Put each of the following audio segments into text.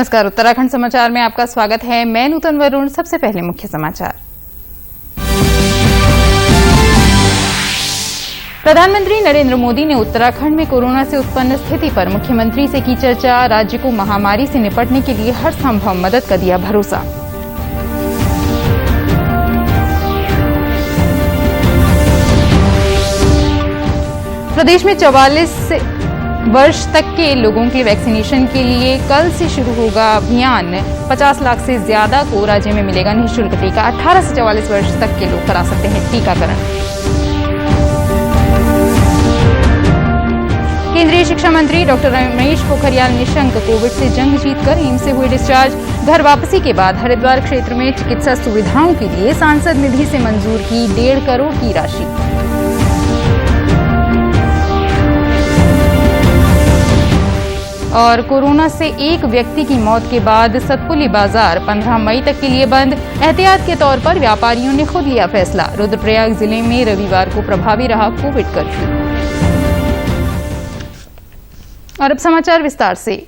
नमस्कार, उत्तराखंड समाचार में आपका स्वागत है। मैं नूतन वरुण। सबसे पहले मुख्य समाचार। प्रधानमंत्री नरेंद्र मोदी ने उत्तराखंड में कोरोना से उत्पन्न स्थिति पर मुख्यमंत्री से की चर्चा। राज्य को महामारी से निपटने के लिए हर संभव मदद का दिया भरोसा। प्रदेश में 44 वर्ष तक के लोगों के वैक्सीनेशन के लिए कल से शुरू होगा अभियान। 50 लाख से ज्यादा को राज्य में मिलेगा निःशुल्क टीका। 18 से 44 वर्ष तक के लोग करा सकते हैं टीकाकरण। केंद्रीय शिक्षा मंत्री डॉक्टर रमेश पोखरियाल निशंक कोविड से जंग जीतकर एम्स से हुए डिस्चार्ज। घर वापसी के बाद हरिद्वार क्षेत्र में चिकित्सा सुविधाओं के लिए सांसद निधि से मंजूर की 1.5 करोड़ की राशि। और कोरोना से एक व्यक्ति की मौत के बाद सतपुली बाजार 15 मई तक के लिए बंद। एहतियात के तौर पर व्यापारियों ने खुद लिया फैसला। रुद्रप्रयाग जिले में रविवार को प्रभावी रहा कोविड कर्फ्यू। और अब समाचार विस्तार से।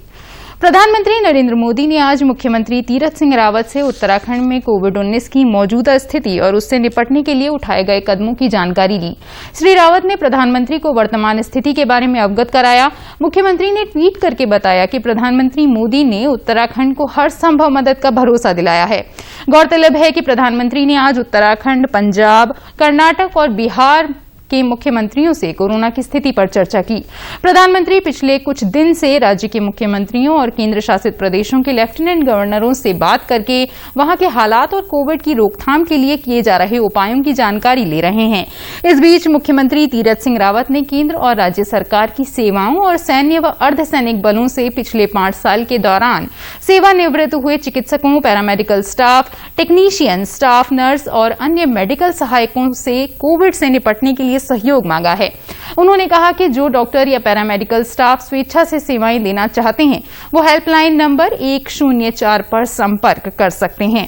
प्रधानमंत्री नरेंद्र मोदी ने आज मुख्यमंत्री तीरथ सिंह रावत से उत्तराखंड में कोविड-19 की मौजूदा स्थिति और उससे निपटने के लिए उठाए गए कदमों की जानकारी ली। श्री रावत ने प्रधानमंत्री को वर्तमान स्थिति के बारे में अवगत कराया। मुख्यमंत्री ने ट्वीट करके बताया कि प्रधानमंत्री मोदी ने उत्तराखंड को हर संभव मदद का भरोसा दिलाया है। गौरतलब है कि प्रधानमंत्री ने आज उत्तराखंड, पंजाब, कर्नाटक और बिहार के मुख्यमंत्रियों से कोरोना की स्थिति पर चर्चा की। प्रधानमंत्री पिछले कुछ दिन से राज्य के मुख्यमंत्रियों और केंद्र शासित प्रदेशों के लेफ्टिनेंट गवर्नरों से बात करके वहां के हालात और कोविड की रोकथाम के लिए किए जा रहे उपायों की जानकारी ले रहे हैं। इस बीच मुख्यमंत्री तीरथ सिंह रावत ने केंद्र और राज्य सरकार की सेवाओं और सैन्य व अर्धसैनिक बलों से पिछले 5 साल के दौरान सेवानिवृत्त हुए चिकित्सकों, paramedical staff, technician, staff nurse और अन्य मेडिकल सहायकों से कोविड से निपटने के लिए सहयोग मांगा है। उन्होंने कहा कि जो डॉक्टर या पैरामेडिकल स्टाफ स्वेच्छा से सेवाएं लेना चाहते हैं वो हेल्पलाइन नंबर 104 पर संपर्क कर सकते हैं।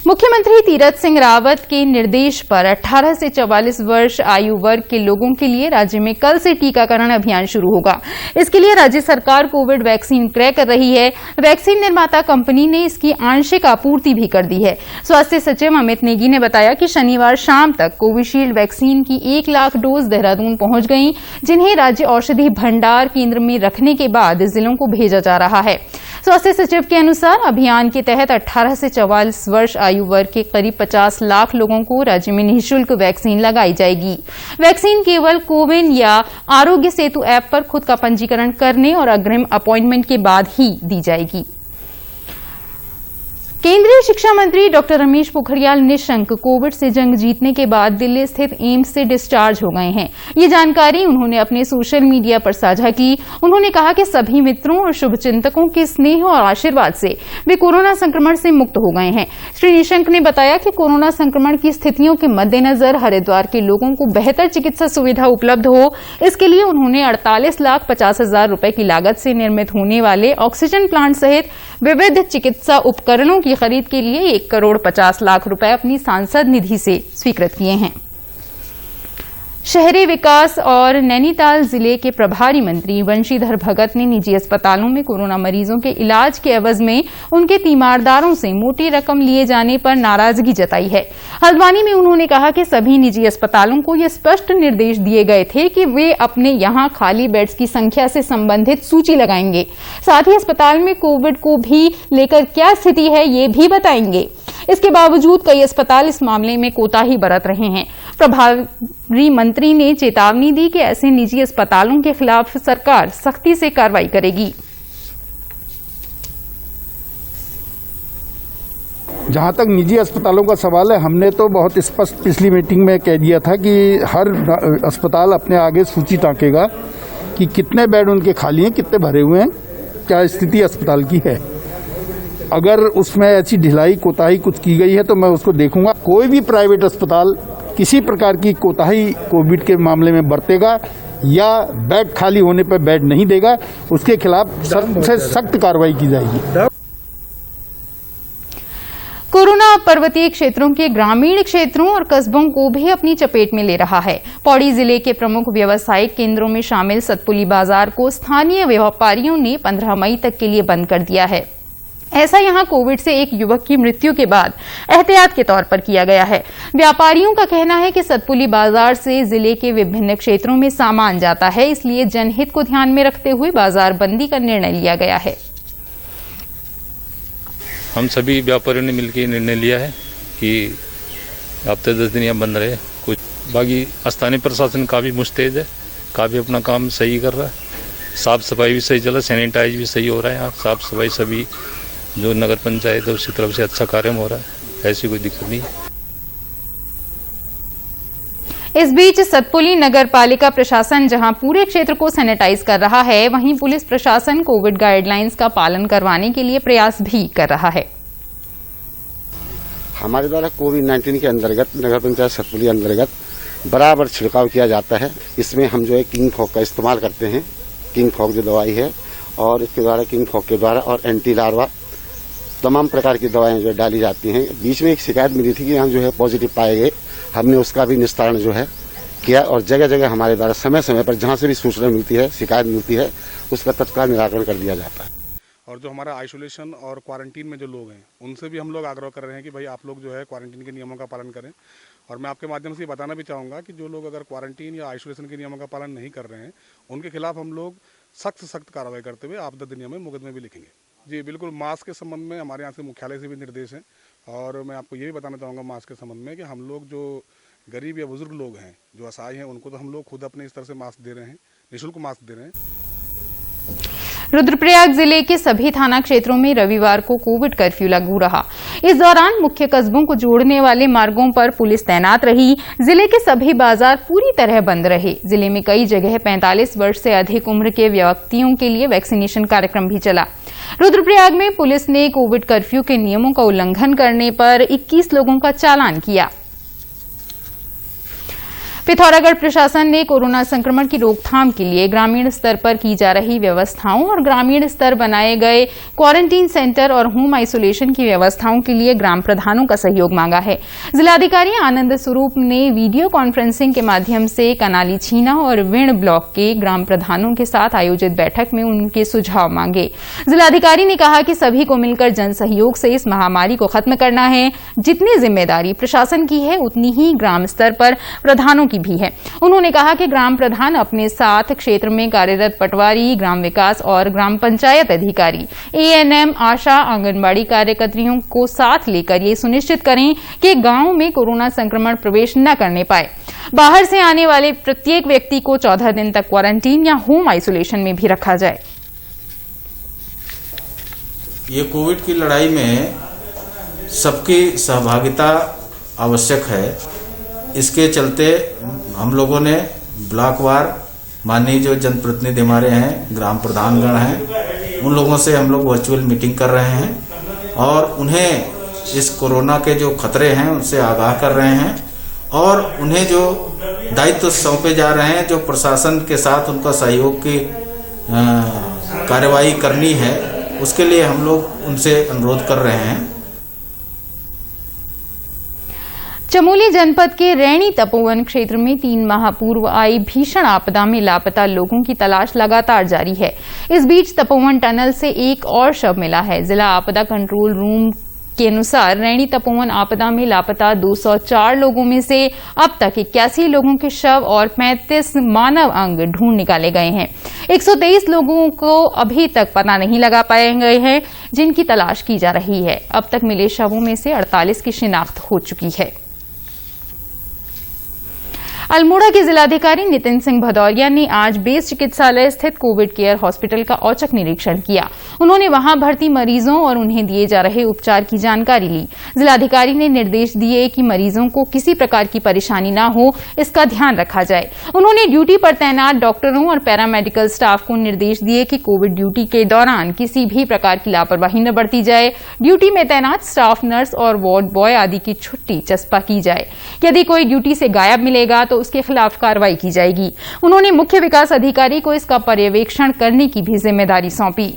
मुख्यमंत्री तीरथ सिंह रावत के निर्देश पर 18 से 44 वर्ष आयु वर्ग के लोगों के लिए राज्य में कल से टीकाकरण अभियान शुरू होगा। इसके लिए राज्य सरकार कोविड वैक्सीन क्रय कर रही है। वैक्सीन निर्माता कंपनी ने इसकी आंशिक आपूर्ति भी कर दी है। स्वास्थ्य सचिव अमित नेगी ने बताया कि शनिवार शाम तक कोविशील्ड वैक्सीन की 1 लाख डोज देहरादून पहुंच गई, जिन्हें राज्य औषधि भंडार केंद्र में रखने के बाद जिलों को भेजा जा रहा है। स्वास्थ्य सचिव के अनुसार अभियान के तहत 18 से 44 वर्ष आयु वर्ग के करीब 50 लाख लोगों को राज्य में निःशुल्क वैक्सीन लगाई जाएगी। वैक्सीन केवल कोविन या आरोग्य सेतु ऐप पर खुद का पंजीकरण करने और अग्रिम अपॉइंटमेंट के बाद ही दी जाएगी। केंद्रीय शिक्षा मंत्री डॉक्टर रमेश पोखरियाल निशंक कोविड से जंग जीतने के बाद दिल्ली स्थित एम्स से डिस्चार्ज हो गए हैं। ये जानकारी उन्होंने अपने सोशल मीडिया पर साझा की। उन्होंने कहा कि सभी मित्रों और शुभचिंतकों के स्नेह और आशीर्वाद से वे कोरोना संक्रमण से मुक्त हो गए हैं। श्री निशंक ने बताया कि कोरोना संक्रमण की स्थितियों के मद्देनजर हरिद्वार के लोगों को बेहतर चिकित्सा सुविधा उपलब्ध हो, इसके लिए उन्होंने 48,50,000 रुपए की लागत से निर्मित होने वाले ऑक्सीजन प्लांट सहित विविध चिकित्सा उपकरणों की खरीद के लिए 1 करोड़ 50 लाख रुपए अपनी सांसद निधि से स्वीकृत किए हैं। शहरी विकास और नैनीताल जिले के प्रभारी मंत्री वंशीधर भगत ने निजी अस्पतालों में कोरोना मरीजों के इलाज के एवज में उनके तीमारदारों से मोटी रकम लिए जाने पर नाराजगी जताई है। हल्द्वानी में उन्होंने कहा कि सभी निजी अस्पतालों को ये स्पष्ट निर्देश दिए गए थे कि वे अपने यहां खाली बेड्स की संख्या से संबंधित सूची लगाएंगे, साथ ही अस्पताल में कोविड को भी लेकर क्या स्थिति है ये भी बताएंगे। इसके बावजूद कई अस्पताल इस मामले में कोताही बरत रहे हैं। प्रभारी मंत्री ने चेतावनी दी कि ऐसे निजी अस्पतालों के खिलाफ सरकार सख्ती से कार्रवाई करेगी। जहां तक निजी अस्पतालों का सवाल है, हमने तो बहुत स्पष्ट पिछली मीटिंग में कह दिया था कि हर अस्पताल अपने आगे सूची ताकेगा कि कितने बेड उनके खाली हैं, कितने भरे हुए हैं, क्या स्थिति अस्पताल की है। अगर उसमें ऐसी ढिलाई कोताही कुछ की गई है तो मैं उसको देखूंगा। कोई भी प्राइवेट अस्पताल किसी प्रकार की कोताही कोविड के मामले में बरतेगा या बेड खाली होने पर बेड नहीं देगा, उसके खिलाफ सख्त से सख्त कार्रवाई की जाएगी। कोरोना पर्वतीय क्षेत्रों के ग्रामीण क्षेत्रों और कस्बों को भी अपनी चपेट में ले रहा है। पौड़ी जिले के प्रमुख व्यावसायिक केंद्रों में शामिल सतपुली बाजार को स्थानीय व्यापारियों ने 15 मई तक के लिए बंद कर दिया है। ऐसा यहां कोविड से एक युवक की मृत्यु के बाद एहतियात के तौर पर किया गया है। व्यापारियों का कहना है कि सतपुली बाजार से जिले के विभिन्न क्षेत्रों में सामान जाता है, इसलिए जनहित को ध्यान में रखते हुए बाजार बंदी का निर्णय लिया गया है। हम सभी व्यापारियों ने मिलकर निर्णय लिया है कि हफ्ते 10 दिन यहाँ बंद रहे। कुछ बाकी स्थानीय प्रशासन काफ़ी मुस्तैद है, काफ़ी अपना काम सही कर रहा है। साफ सफाई भी सही चल रहा है, सैनिटाइज भी सही हो रहा है। यहाँ साफ सफाई सभी जो नगर पंचायत है उसकी तरफ से अच्छा कार्य हो रहा है, ऐसी कोई दिक्कत नहीं है। इस बीच सतपुली नगर पालिका प्रशासन जहां पूरे क्षेत्र को सैनिटाइज कर रहा है, वहीं पुलिस प्रशासन कोविड गाइडलाइंस का पालन करवाने के लिए प्रयास भी कर रहा है। हमारे द्वारा कोविड-19 के अंतर्गत नगर पंचायत सतपुली अंतर्गत बराबर छिड़काव किया जाता है। इसमें हम जो है किंग फॉग का इस्तेमाल करते हैं। किंग फॉग जो दवाई है, और इसके द्वारा किंग फॉग के द्वारा और एंटी लार्वा तमाम प्रकार की दवाएं जो डाली जाती हैं। बीच में एक शिकायत मिली थी कि यहाँ जो है पॉजिटिव पाए गए, हमने उसका भी निस्तारण जो है किया, और जगह जगह हमारे द्वारा समय समय पर जहाँ से भी सूचना मिलती है, शिकायत मिलती है, उसका तत्काल निराकरण कर दिया जाता है। और जो हमारा आइसोलेशन और क्वारंटीन में जो लोग हैं, उनसे भी हम लोग आग्रह कर रहे हैं कि भाई आप लोग जो है क्वारंटीन के नियमों का पालन करें। और मैं आपके माध्यम से ये बताना भी चाहूँगा कि जो लोग अगर क्वारंटीन या आइसोलेशन के नियमों का पालन नहीं कर रहे हैं, उनके खिलाफ हम लोग सख्त कार्रवाई करते हुए आपदा अधिनियम में मुकदमे भी लिखेंगे। जी बिल्कुल, मास्क के संबंध में हमारे यहाँ से मुख्यालय से भी निर्देश हैं। और मैं आपको ये भी बताना चाहूँगा मास्क के संबंध में कि हम लोग जो गरीब या बुजुर्ग लोग हैं, जो असहाय हैं, उनको तो हम लोग खुद अपने स्तर से मास्क दे रहे हैं, निःशुल्क मास्क दे रहे हैं। रुद्रप्रयाग जिले के सभी थाना क्षेत्रों में रविवार को कोविड कर्फ्यू लागू रहा। इस दौरान मुख्य कस्बों को जोड़ने वाले मार्गों पर पुलिस तैनात रही। जिले के सभी बाजार पूरी तरह बंद रहे। जिले में कई जगह 45 वर्ष से अधिक उम्र के व्यक्तियों के लिए वैक्सीनेशन कार्यक्रम भी चला। रुद्रप्रयाग में पुलिस ने कोविड कर्फ्यू के नियमों का उल्लंघन करने पर 21 लोगों का चालान किया। पिथौरागढ़ प्रशासन ने कोरोना संक्रमण की रोकथाम के लिए ग्रामीण स्तर पर की जा रही व्यवस्थाओं और ग्रामीण स्तर बनाए गए क्वारंटीन सेंटर और होम आइसोलेशन की व्यवस्थाओं के लिए ग्राम प्रधानों का सहयोग मांगा है। जिलाधिकारी आनंद स्वरूप ने वीडियो कॉन्फ्रेंसिंग के माध्यम से कनाली छीना और विण ब्लॉक के ग्राम प्रधानों के साथ आयोजित बैठक में उनके सुझाव मांगे। जिलाधिकारी ने कहा कि सभी को मिलकर जन सहयोग से इस महामारी को खत्म करना है। जितनी जिम्मेदारी प्रशासन की है, उतनी ही ग्राम स्तर पर प्रधानों की भी है। उन्होंने कहा कि ग्राम प्रधान अपने साथ क्षेत्र में कार्यरत पटवारी, ग्राम विकास और ग्राम पंचायत अधिकारी, एएनएम, आशा, आंगनबाड़ी कार्यकर्तियों को साथ लेकर ये सुनिश्चित करें कि गांव में कोरोना संक्रमण प्रवेश न करने पाए। बाहर से आने वाले प्रत्येक व्यक्ति को 14 दिन तक क्वारंटीन या होम आइसोलेशन में भी रखा जाए। ये कोविड की लड़ाई में सबकी सहभागिता आवश्यक है। इसके चलते हम लोगों ने ब्लॉकवार माननीय जो जनप्रतिनिधि हमारे हैं, ग्राम प्रधानगण हैं, उन लोगों से हम लोग वर्चुअल मीटिंग कर रहे हैं और उन्हें इस कोरोना के जो खतरे हैं उनसे आगाह कर रहे हैं और उन्हें जो दायित्व सौंपे जा रहे हैं, जो प्रशासन के साथ उनका सहयोग की कार्यवाही करनी है, उसके लिए हम लोग उनसे अनुरोध कर रहे हैं। चमोली जनपद के रैणी तपोवन क्षेत्र में 3 माह पूर्व आई भीषण आपदा में लापता लोगों की तलाश लगातार जारी है। इस बीच तपोवन टनल से एक और शव मिला है। जिला आपदा कंट्रोल रूम के अनुसार रैणी तपोवन आपदा में लापता 204 लोगों में से अब तक 81 लोगों के शव और 35 मानव अंग ढूंढ निकाले गए हैं। 123 लोगों को अभी तक पता नहीं लगा पाए गए हैं, जिनकी तलाश की जा रही है। अब तक मिले शवों में से 48 की शिनाख्त हो चुकी है। अल्मोड़ा के जिलाधिकारी नितिन सिंह भदौरिया ने आज बेस चिकित्सालय स्थित कोविड केयर हॉस्पिटल का औचक निरीक्षण किया। उन्होंने वहां भर्ती मरीजों और उन्हें दिए जा रहे उपचार की जानकारी ली। जिलाधिकारी ने निर्देश दिए कि मरीजों को किसी प्रकार की परेशानी न हो, इसका ध्यान रखा जाए। उन्होंने ड्यूटी पर तैनात डॉक्टरों और पैरामेडिकल स्टाफ को निर्देश दिए कि कोविड ड्यूटी के दौरान किसी भी प्रकार की लापरवाही न बरती जाए। ड्यूटी में तैनात स्टाफ नर्स और वार्ड बॉय आदि की छुट्टी चस्पा की जाए। यदि कोई ड्यूटी से गायब मिलेगा तो उसके खिलाफ कार्रवाई की जाएगी। उन्होंने मुख्य विकास अधिकारी को इसका पर्यवेक्षण करने की भी जिम्मेदारी सौंपी।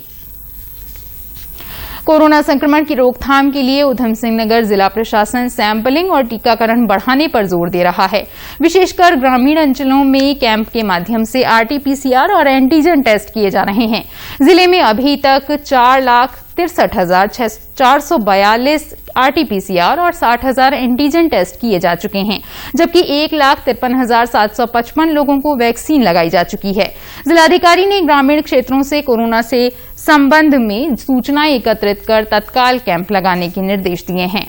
कोरोना संक्रमण की रोकथाम के लिए ऊधम सिंह नगर जिला प्रशासन सैंपलिंग और टीकाकरण बढ़ाने पर जोर दे रहा है। विशेषकर ग्रामीण अंचलों में कैंप के माध्यम से आरटी-पीसीआर और एंटीजन टेस्ट किए जा रहे हैं। जिले में अभी तक 4,63,442 आरटी-पीसीआर और 60,000 एंटीजन टेस्ट किए जा चुके हैं, जबकि 1,53,755 लोगों को वैक्सीन लगाई जा चुकी है। जिलाधिकारी ने ग्रामीण क्षेत्रों से कोरोना से संबंध में सूचनाएं एकत्रित कर तत्काल कैंप लगाने के निर्देश दिए हैं।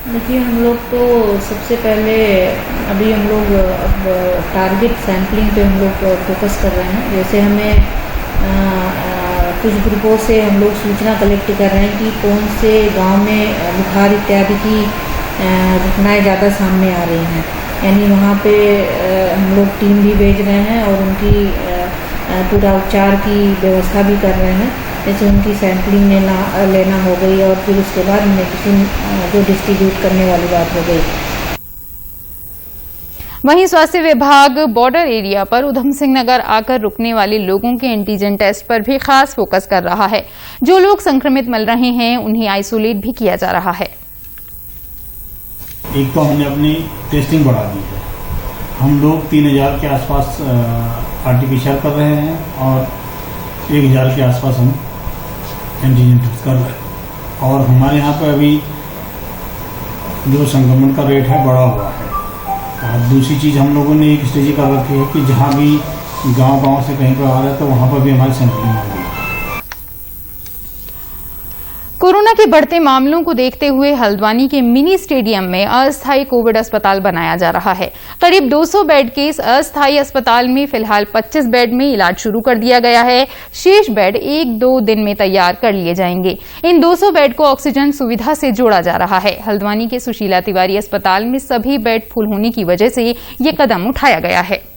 देखिए, हम लोग तो सबसे पहले अभी हम लोग अब टारगेट सैंपलिंग पे हम लोग फोकस कर रहे हैं। जैसे हमें कुछ ग्रुपों से हम लोग सूचना कलेक्ट कर रहे हैं कि कौन से गांव में बुखार इत्यादि की घटनाएं ज़्यादा सामने आ रही हैं, यानी वहां पे हम लोग टीम भी भेज रहे हैं और उनकी पूरा उपचार की व्यवस्था भी कर रहे हैं। जैसे उनकी सैंपलिंग लेना हो गई और फिर उसके बाद मेडिसिन जो डिस्ट्रीब्यूट करने वाली बात हो गई। वहीं स्वास्थ्य विभाग बॉर्डर एरिया पर ऊधम सिंह नगर आकर रुकने वाले लोगों के एंटीजन टेस्ट पर भी खास फोकस कर रहा है। जो लोग संक्रमित मिल रहे हैं उन्हें आइसोलेट भी किया जा रहा है। एक तो हमने अपनी टेस्टिंग बढ़ा दी है। हम लोग 3,000 के आसपास आरटी-पीसीआर कर रहे हैं और 1,000 के आसपास हम एंटीजन टेस्ट कर रहे हैं। और हमारे यहाँ पर अभी जो संक्रमण का रेट है बढ़ा हुआ है। और दूसरी चीज़ हम लोगों ने एक स्टेज कर रखी है कि जहाँ भी गांव से कहीं पर आ रहा है तो वहाँ पर भी हमारी सैंपलिंग होगी। कोरोना के बढ़ते मामलों को देखते हुए हल्द्वानी के मिनी स्टेडियम में अस्थायी कोविड अस्पताल बनाया जा रहा है। करीब 200 बेड के इस अस्थायी अस्पताल में फिलहाल 25 बेड में इलाज शुरू कर दिया गया है। शेष बेड 1-2 दिन में तैयार कर लिए जाएंगे। इन 200 बेड को ऑक्सीजन सुविधा से जोड़ा जा रहा है। हल्द्वानी के सुशीला तिवारी अस्पताल में सभी बेड फुल होने की वजह से ये कदम उठाया गया है।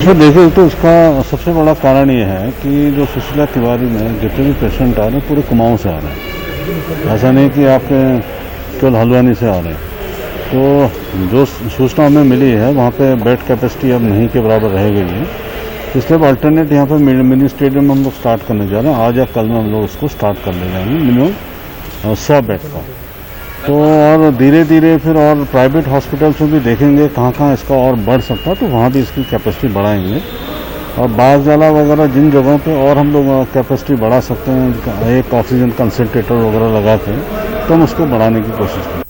देखिए, तो इसका सबसे बड़ा कारण ये है कि जो सुशीला तिवारी में जितने भी पेशेंट आ रहे हैं पूरे कुमाऊं से आ रहे हैं। ऐसा नहीं कि आपके केवल हल्द्वानी से आ रहे हैं। तो जो सूचना हमें मिली है वहाँ पे बेड कैपेसिटी अब नहीं के बराबर रह गई है, इसलिए अल्टरनेट यहाँ पे मिनी स्टेडियम में हम लोग स्टार्ट करने जा रहे हैं। आज या कल में हम लोग इसको स्टार्ट कर ले जाएंगे मिनिमम 100 बेड का। तो और धीरे धीरे फिर और प्राइवेट हॉस्पिटल्स में भी देखेंगे कहाँ कहाँ इसका और बढ़ सकता है, तो वहाँ भी इसकी कैपेसिटी बढ़ाएंगे। और बासजाला वगैरह जिन जगहों पे और हम लोग कैपेसिटी बढ़ा सकते हैं, एक ऑक्सीजन कंसंट्रेटर वगैरह लगा के, तो हम उसको बढ़ाने की कोशिश करें।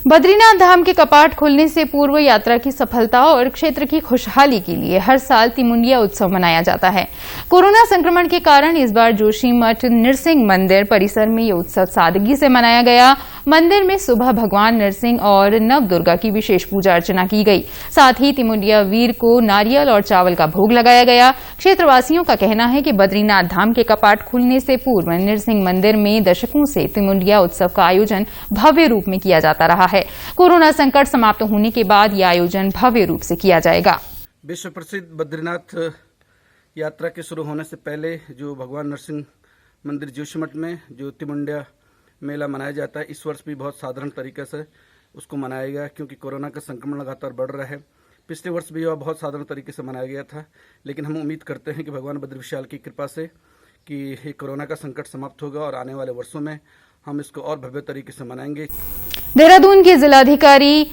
बद्रीनाथ धाम के कपाट खुलने से पूर्व यात्रा की सफलता और क्षेत्र की खुशहाली के लिए हर साल तिमुंडिया उत्सव मनाया जाता है। कोरोना संक्रमण के कारण इस बार जोशीमठ नृसिंह मंदिर परिसर में ये उत्सव सादगी से मनाया गया। मंदिर में सुबह भगवान नरसिंह और नवदुर्गा की विशेष पूजा अर्चना की गई। साथ ही तिमुंडिया वीर को नारियल और चावल का भोग लगाया गया। क्षेत्रवासियों का कहना है कि बद्रीनाथ धाम के कपाट खुलने से पूर्व नरसिंह मंदिर में दशकों से तिमुंडिया उत्सव का आयोजन भव्य रूप में किया जाता रहा है। कोरोना संकट समाप्त होने के बाद यह आयोजन भव्य रूप से किया जाएगा। विश्व प्रसिद्ध बद्रीनाथ यात्रा के शुरू होने से पहले जो भगवान नरसिंह मंदिर जोशीमठ में जो तिमुंडिया मेला मनाया जाता है, इस वर्ष भी बहुत साधारण तरीके से उसको मनाया गया, क्योंकि कोरोना का संक्रमण लगातार बढ़ रहा है। पिछले वर्ष भी यह बहुत साधारण तरीके से मनाया गया था, लेकिन हम उम्मीद करते हैं कि भगवान बद्री विशाल की कृपा से कि ये कोरोना का संकट समाप्त होगा और आने वाले वर्षों में हम इसको और भव्य तरीके से मनाएंगे। देहरादून के जिलाधिकारी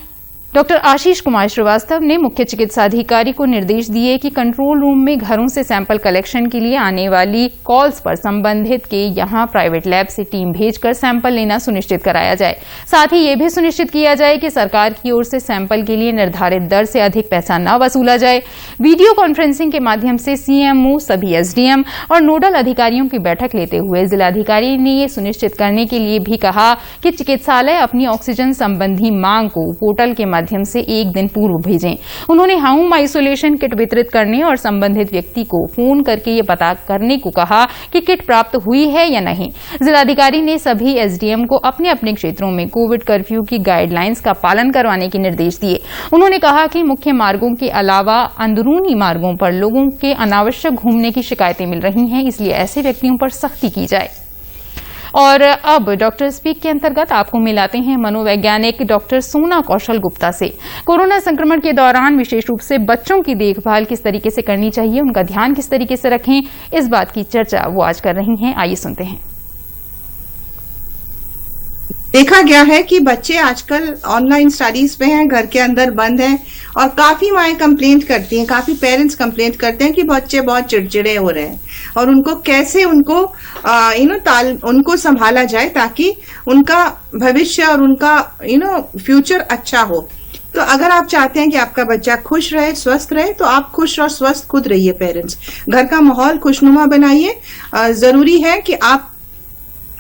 डॉक्टर आशीष कुमार श्रीवास्तव ने मुख्य चिकित्सा अधिकारी को निर्देश दिए कि कंट्रोल रूम में घरों से सैंपल कलेक्शन के लिए आने वाली कॉल्स पर संबंधित के यहां प्राइवेट लैब से टीम भेजकर सैंपल लेना सुनिश्चित कराया जाए। साथ ही ये भी सुनिश्चित किया जाए कि सरकार की ओर से सैंपल के लिए निर्धारित दर से अधिक पैसा न वसूला जाए। वीडियो कॉन्फ्रेंसिंग के माध्यम से सीएमओ, सभी एसडीएम और नोडल अधिकारियों की बैठक लेते हुए जिलाधिकारी ने ये सुनिश्चित करने के लिए भी कहा कि चिकित्सालय अपनी ऑक्सीजन संबंधी मांग को पोर्टल के माध्यम से एक दिन पूर्व भेजें। उन्होंने होम आइसोलेशन किट वितरित करने और संबंधित व्यक्ति को फोन करके ये पता करने को कहा कि किट प्राप्त हुई है या नहीं। जिलाधिकारी ने सभी एसडीएम को अपने अपने क्षेत्रों में कोविड कर्फ्यू की गाइडलाइंस का पालन करवाने के निर्देश दिए। उन्होंने कहा कि मुख्य मार्गों के अलावा अंदरूनी मार्गों पर लोगों के अनावश्यक घूमने की शिकायतें मिल रही हैं, इसलिए ऐसे व्यक्तियों पर सख्ती की जाए। और अब डॉक्टर स्पीक के अंतर्गत आपको मिलाते हैं मनोवैज्ञानिक डॉक्टर सोना कौशल गुप्ता से। कोरोना संक्रमण के दौरान विशेष रूप से बच्चों की देखभाल किस तरीके से करनी चाहिए, उनका ध्यान किस तरीके से रखें, इस बात की चर्चा वो आज कर रही हैं। आइए सुनते हैं। देखा गया है कि बच्चे आजकल ऑनलाइन स्टडीज पे हैं, घर के अंदर बंद हैं और काफी माएँ कंप्लेंट करती हैं, काफी पेरेंट्स कंप्लेंट करते हैं कि बच्चे बहुत चिड़चिड़े हो रहे हैं और उनको कैसे उनको संभाला जाए ताकि उनका भविष्य और उनका फ्यूचर अच्छा हो। तो अगर आप चाहते हैं कि आपका बच्चा खुश रहे, स्वस्थ रहे, तो आप खुश और स्वस्थ खुद रहिए। पेरेंट्स घर का माहौल खुशनुमा बनाइए। जरूरी है कि आप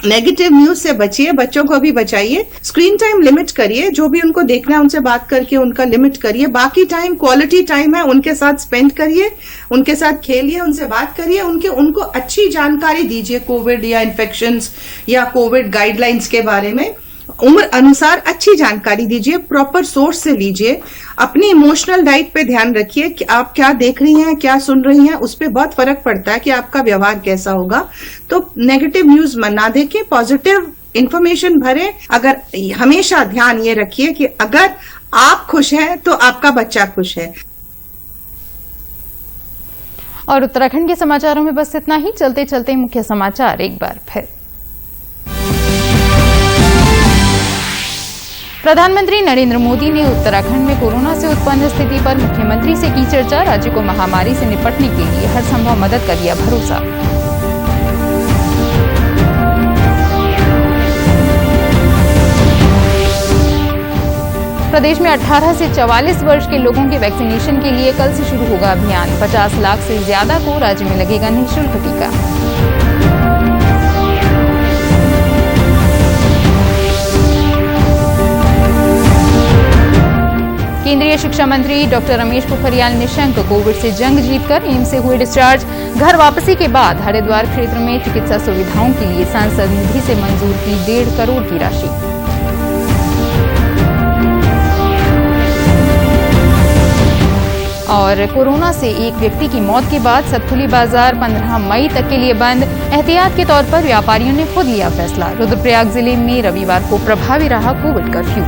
नेगेटिव न्यूज से बचिए, बच्चों को भी बचाइए। स्क्रीन टाइम लिमिट करिए, जो भी उनको देखना है उनसे बात करके उनका लिमिट करिए। बाकी टाइम क्वालिटी टाइम है, उनके साथ स्पेंड करिए, उनके साथ खेलिए, उनसे बात करिए, उनको अच्छी जानकारी दीजिए कोविड या इन्फेक्शंस या कोविड गाइडलाइंस के बारे में। उम्र अनुसार अच्छी जानकारी दीजिए, प्रॉपर सोर्स से लीजिए। अपनी इमोशनल डाइट पे ध्यान रखिए कि आप क्या देख रही हैं, क्या सुन रही हैं, उस पर बहुत फर्क पड़ता है कि आपका व्यवहार कैसा होगा। तो नेगेटिव न्यूज ना देखें, पॉजिटिव इंफॉर्मेशन भरें। अगर हमेशा ध्यान ये रखिए कि अगर आप खुश हैं तो आपका बच्चा खुश है। और उत्तराखंड के समाचारों में बस इतना ही। चलते चलते मुख्य समाचार एक बार फिर। प्रधानमंत्री नरेंद्र मोदी ने उत्तराखंड में कोरोना से उत्पन्न स्थिति पर मुख्यमंत्री से की चर्चा। राज्य को महामारी से निपटने के लिए हर संभव मदद का दिया भरोसा। प्रदेश में 18 से 44 वर्ष के लोगों के वैक्सीनेशन के लिए कल से शुरू होगा अभियान। 50 लाख से ज्यादा को राज्य में लगेगा निःशुल्क टीका। केंद्रीय शिक्षा मंत्री डॉक्टर रमेश पोखरियाल निशंक कोविड से जंग जीतकर एम्स से हुए डिस्चार्ज। घर वापसी के बाद हरिद्वार क्षेत्र में चिकित्सा सुविधाओं के लिए सांसद निधि से मंजूर की 1.5 करोड़ की राशि। और कोरोना से एक व्यक्ति की मौत के बाद सतपुली बाजार 15 मई तक के लिए बंद। एहतियात के तौर पर व्यापारियों ने खुद लिया फैसला। रुद्रप्रयाग जिले में रविवार को प्रभावी रहा कोविड कर्फ्यू।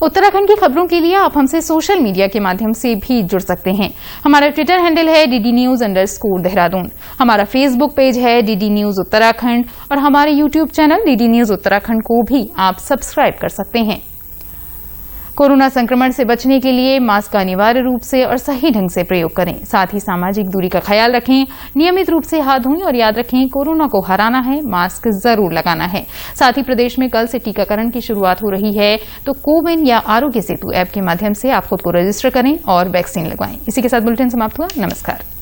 उत्तराखंड की खबरों के लिए आप हमसे सोशल मीडिया के माध्यम से भी जुड़ सकते हैं। हमारा ट्विटर हैंडल है DDNews_देहरादून। हमारा फेसबुक पेज है DD न्यूज उत्तराखंड और हमारे YouTube channel DD news Uttarakhand को भी आप सब्सक्राइब कर सकते हैं। कोरोना संक्रमण से बचने के लिए मास्क का अनिवार्य रूप से और सही ढंग से प्रयोग करें। साथ ही सामाजिक दूरी का ख्याल रखें, नियमित रूप से हाथ धोएं और याद रखें कोरोना को हराना है, मास्क जरूर लगाना है। साथ ही प्रदेश में कल से टीकाकरण की शुरुआत हो रही है, तो कोविन या आरोग्य सेतु ऐप के माध्यम से आप खुद को रजिस्टर करें और वैक्सीन लगवाएं। इसी के साथ बुलेटिन समाप्त हुआ। नमस्कार।